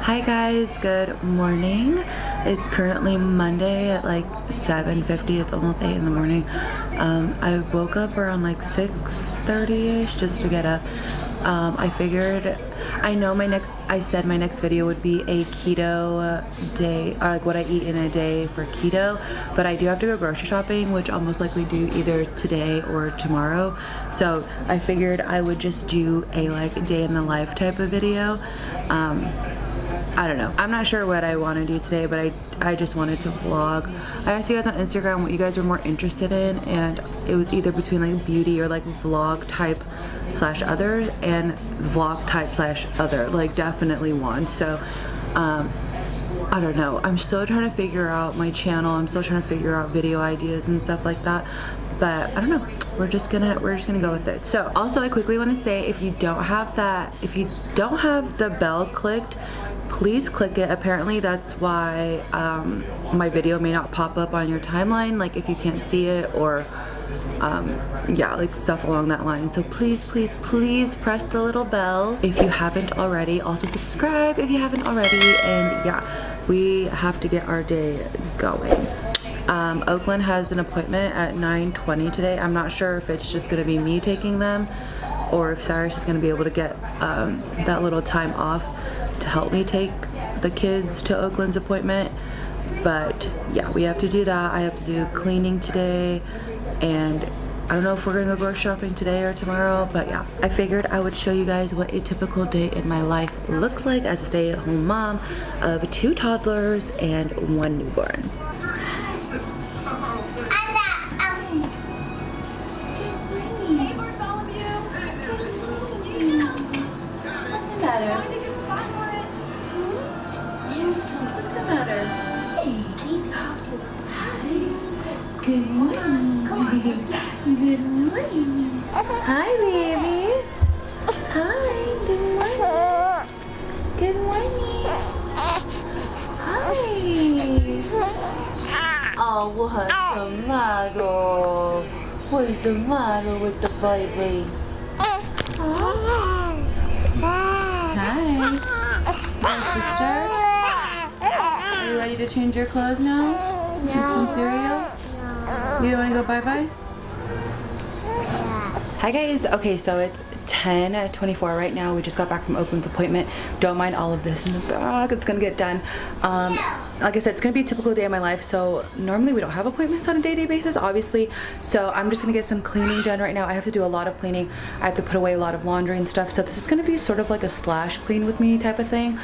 Hi guys, good morning. It's currently Monday at like 7:50. It's almost 8 in the morning. I woke up around like 6:30ish just to get up. I figured, I know I said my next video would be a keto day, or like what I eat in a day for keto, but I do have to go grocery shopping, which I'll most likely do either today or tomorrow. So I figured I would just do a like day in the life type of video. I don't know. I'm not sure what I want to do today, but I just wanted to vlog. I asked you guys on Instagram what you guys were more interested in, and it was either between like beauty or like vlog type / other, and vlog type / other, like definitely one. So I don't know. I'm still trying to figure out my channel. I'm still trying to figure out video ideas and stuff like that. But I don't know. We're just gonna go with it. So also, I quickly want to say, if you don't have the bell clicked, please click it. Apparently that's why my video may not pop up on your timeline, like if you can't see it, or yeah, like stuff along that line. So please press the little bell if you haven't already. Also subscribe if you haven't already. And yeah, we have to get our day going. Oakland has an appointment at 9:20 today. I'm not sure if it's just gonna be me taking them, or if Cyrus is gonna be able to get that little time off to help me take the kids to Oakland's appointment. But yeah, we have to do that. I have to do cleaning today, and I don't know if we're gonna go grocery shopping today or tomorrow, but yeah. I figured I would show you guys what a typical day in my life looks like as a stay-at-home mom of 2 toddlers and 1 newborn. Good morning. Good morning. Hi, baby. Hi. Good morning. Good morning. Hi. Oh, what's the matter? What's the matter with the baby? Hi. My sister. Are you ready to change your clothes now? Eat some cereal? You don't want to go bye-bye? Hi guys. Okay, so it's 10:24 right now. We just got back from Oakland's appointment. Don't mind all of this in the back. It's gonna get done. Like I said, it's gonna be a typical day of my life. So normally we don't have appointments on a day-to-day basis, obviously. So I'm just gonna get some cleaning done right now. I have to do a lot of cleaning. I have to put away a lot of laundry and stuff. So this is gonna be sort of like a slash clean with me type of thing.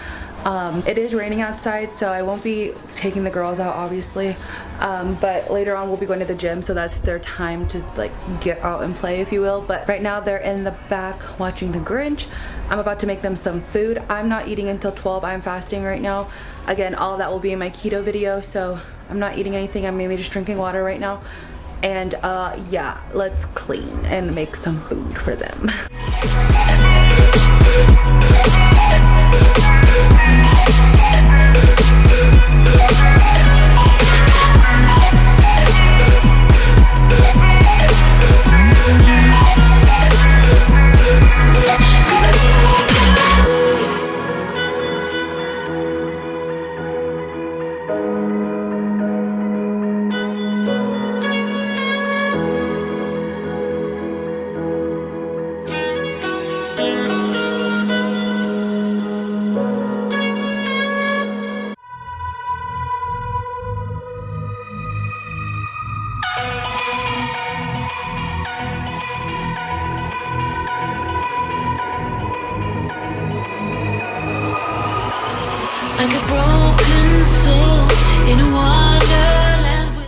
It is raining outside, so I won't be taking the girls out, obviously. But later on we'll be going to the gym, so that's their time to like get out and play, if you will. But right now they're in the back watching the Grinch. I'm about to make them some food. I'm not eating until 12. I'm fasting right now. Again, all of that will be in my keto video, so I'm not eating anything. I'm mainly just drinking water right now. And yeah, let's clean and make some food for them.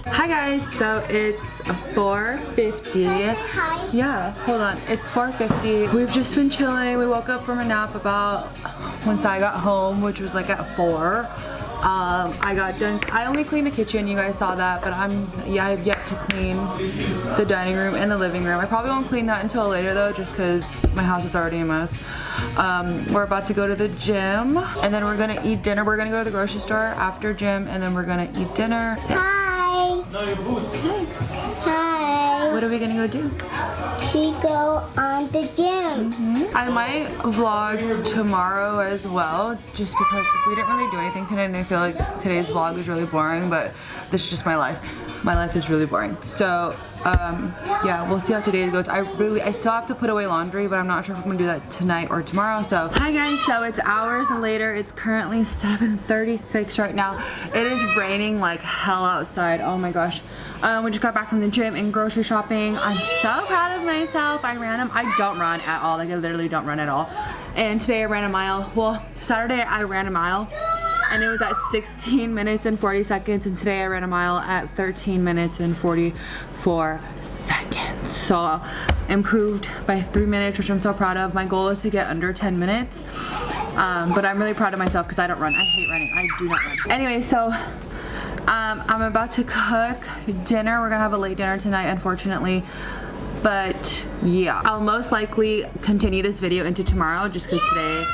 Hi guys, so it's 4:50. Yeah, hold on. It's 4:50. We've just been chilling. We woke up from a nap about once I got home, which was like at 4. I got done. I only cleaned the kitchen, you guys saw that, but I have yet to clean the dining room and the living room. I probably won't clean that until later though, just because my house is already a mess. We're about to go to the gym, and then we're gonna eat dinner. We're gonna go to the grocery store after gym, and then we're gonna eat dinner. Hi. No, your boots. Hi. what are we gonna go do? To go on the gym. I might vlog tomorrow as well, just because we didn't really do anything today, and I feel like today's vlog was really boring, but this is just my life. My life is really boring. So, yeah, we'll see how today goes. I still have to put away laundry, but I'm not sure if I'm gonna do that tonight or tomorrow. So, hi guys, so it's hours later. It's currently 7:36 right now. It is raining like hell outside. Oh my gosh. We just got back from the gym and grocery shopping. I'm so proud of myself. I don't run at all. Like I literally don't run at all. And today I ran a mile. Well, Saturday I ran a mile and it was at 16 minutes and 40 seconds. And today I ran a mile at 13 minutes and 44 seconds. So improved by 3 minutes, which I'm so proud of. My goal is to get under 10 minutes. But I'm really proud of myself because I don't run. I hate running. I do not run. Anyway, so I'm about to cook dinner. We're gonna have a late dinner tonight, unfortunately. But yeah, I'll most likely continue this video into tomorrow just because today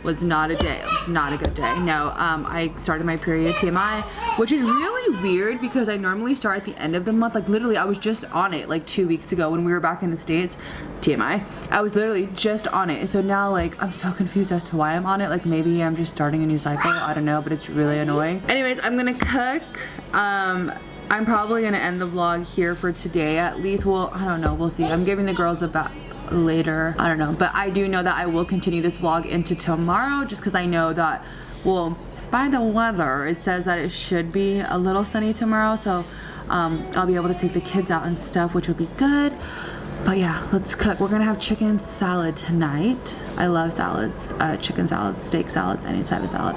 was not a good day. No, I started my period, TMI, which is really weird because I normally start at the end of the month. Like literally, I was just on it like 2 weeks ago when we were back in the States. TMI. I was literally just on it. So now like I'm so confused as to why I'm on it. Like maybe I'm just starting a new cycle. I don't know, but it's really annoying. Anyways, I'm gonna cook. I'm probably gonna end the vlog here for today at least. Well, I don't know, we'll see. I'm giving the girls a bath later, I don't know, but I do know that I will continue this vlog into tomorrow just because I know that, well, by the weather it says that it should be a little sunny tomorrow, so I'll be able to take the kids out and stuff, which will be good. But yeah, let's cook. We're gonna have chicken salad tonight. I love salads, chicken salad, steak salad, any type of salad.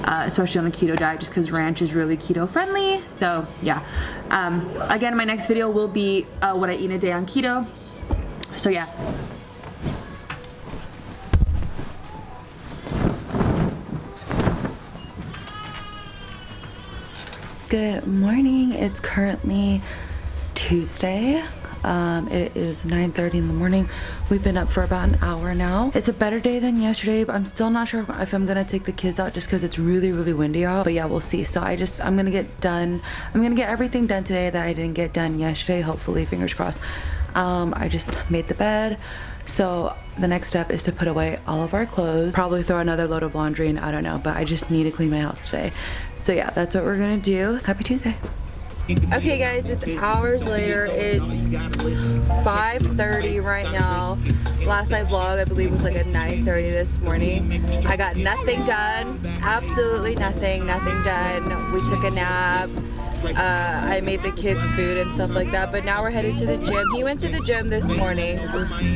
Especially on the keto diet just because ranch is really keto friendly. So yeah, again, my next video will be what I eat in a day on keto. So yeah. Good morning. It's currently Tuesday. It is 9:30 in the morning. We've been up for about an hour now. It's a better day than yesterday, but I'm still not sure if I'm gonna take the kids out just because it's really, really windy out. But yeah, we'll see. So I'm gonna get everything done today that I didn't get done yesterday. Hopefully, fingers crossed. I just made the bed. So the next step is to put away all of our clothes, probably throw another load of laundry in, I don't know, but I just need to clean my house today. So yeah, that's what we're gonna do. Happy Tuesday. Okay guys, it's hours later. It's 5:30 right now. Last night vlog I believe was like at 9:30 this morning. I got nothing done, absolutely nothing done. We took a nap. I made the kids food and stuff like that, but now we're headed to the gym. He went to the gym this morning,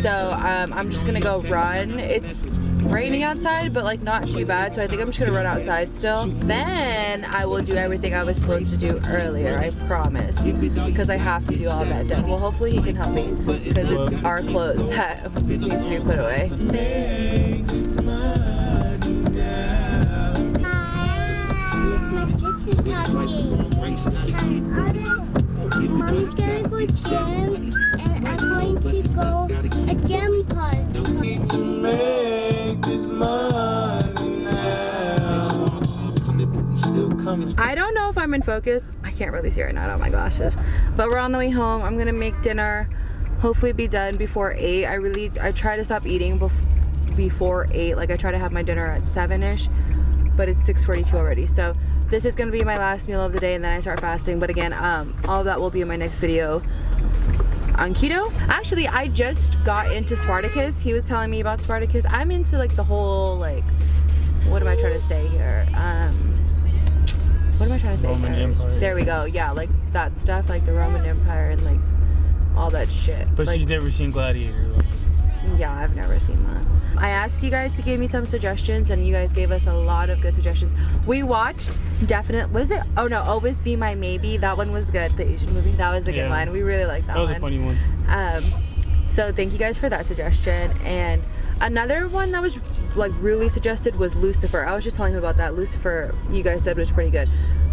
so I'm just gonna go run. It's raining outside, but like not too bad, so I think I'm just gonna run outside still. Then I will do everything I was supposed to do earlier, I promise, because I have to do all that done. Well, hopefully he can help me because it's our clothes that needs to be put away. Mom's gonna go gym, and I'm going to go a gym party. To make this money now. I don't know if I'm in focus. I can't really see right now, I don't have my glasses. But we're on the way home. I'm gonna make dinner, hopefully be done before 8. I try to stop eating before 8. Like I try to have my dinner at 7-ish, but it's 6:42 already. So this is gonna be my last meal of the day and then I start fasting. But again, all of that will be in my next video on keto. Actually, I just got into Spartacus. He was telling me about Spartacus. I'm into like the whole, like, what am I trying to say here? What am I trying to say? Roman Empire. There we go. Yeah, like that stuff, like the Roman Empire and like all that shit. But like, she's never seen Gladiator. Yeah, I've never seen that. I asked you guys to give me some suggestions and you guys gave us a lot of good suggestions. We watched what is it? Oh no, Always Be My Maybe. That one was good. The Asian movie. That was a good one. We really liked that one. That was a funny one. So thank you guys for that suggestion. And another one that was like really suggested was Lucifer. I was just telling him about that. Lucifer, you guys said was pretty good.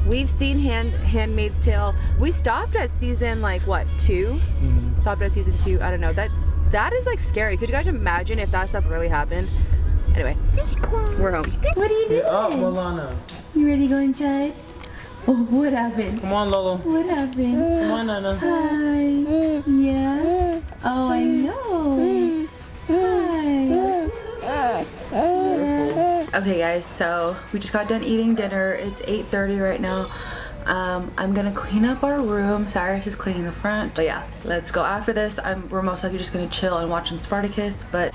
We've seen Handmaid's Tale. We stopped at season like what, 2? Mm-hmm. Stopped at season 2. I don't know. That is like scary. Could you guys imagine if that stuff really happened? Anyway, we're home. What are you doing? Oh, Milana. You ready to go inside? Oh, what happened? Come on, Lolo. What happened? Come on, Nana. Hi. Yeah. Okay guys, so we just got done eating dinner. It's 8:30 right now. I'm gonna clean up our room. Cyrus is cleaning the front. But yeah, let's go after this. We're most likely just gonna chill and watch some Spartacus, but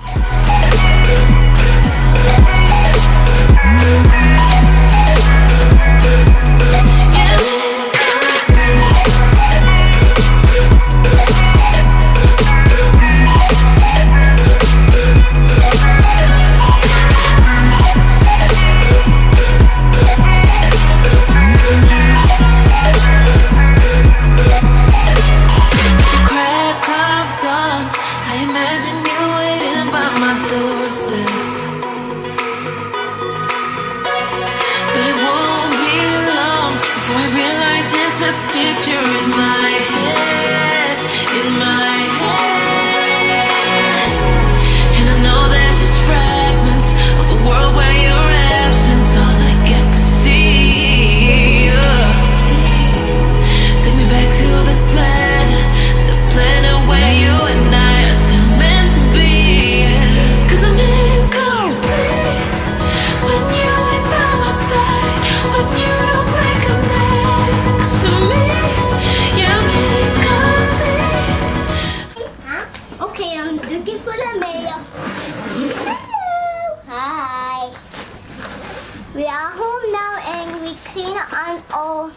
we are home now and we clean on all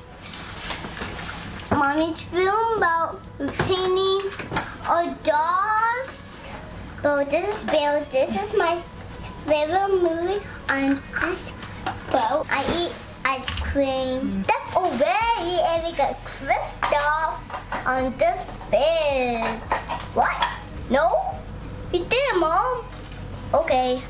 mommy's room, but we're cleaning our dolls. So this is Bill. This is my favorite movie on this boat. I eat ice cream. That's already, and we got Kristoff on this bed. What? No? You did, Mom. Okay.